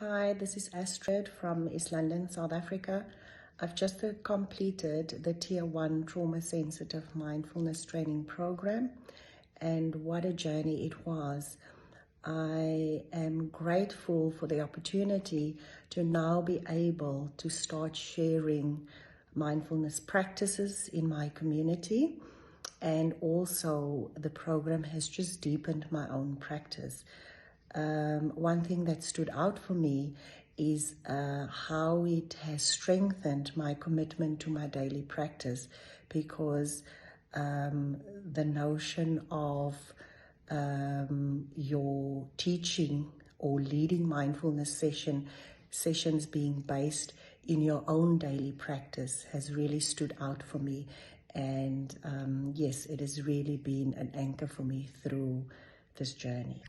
Hi, this is Astrid from East London, South Africa. I've just completed the Tier 1 Trauma Sensitive Mindfulness Training Program, and what a journey it was. I am grateful for the opportunity to now be able to start sharing mindfulness practices in my community, and also the program has just deepened my own practice. One thing that stood out for me is how it has strengthened my commitment to my daily practice, because the notion of your teaching or leading mindfulness sessions being based in your own daily practice has really stood out for me. And yes, it has really been an anchor for me through this journey.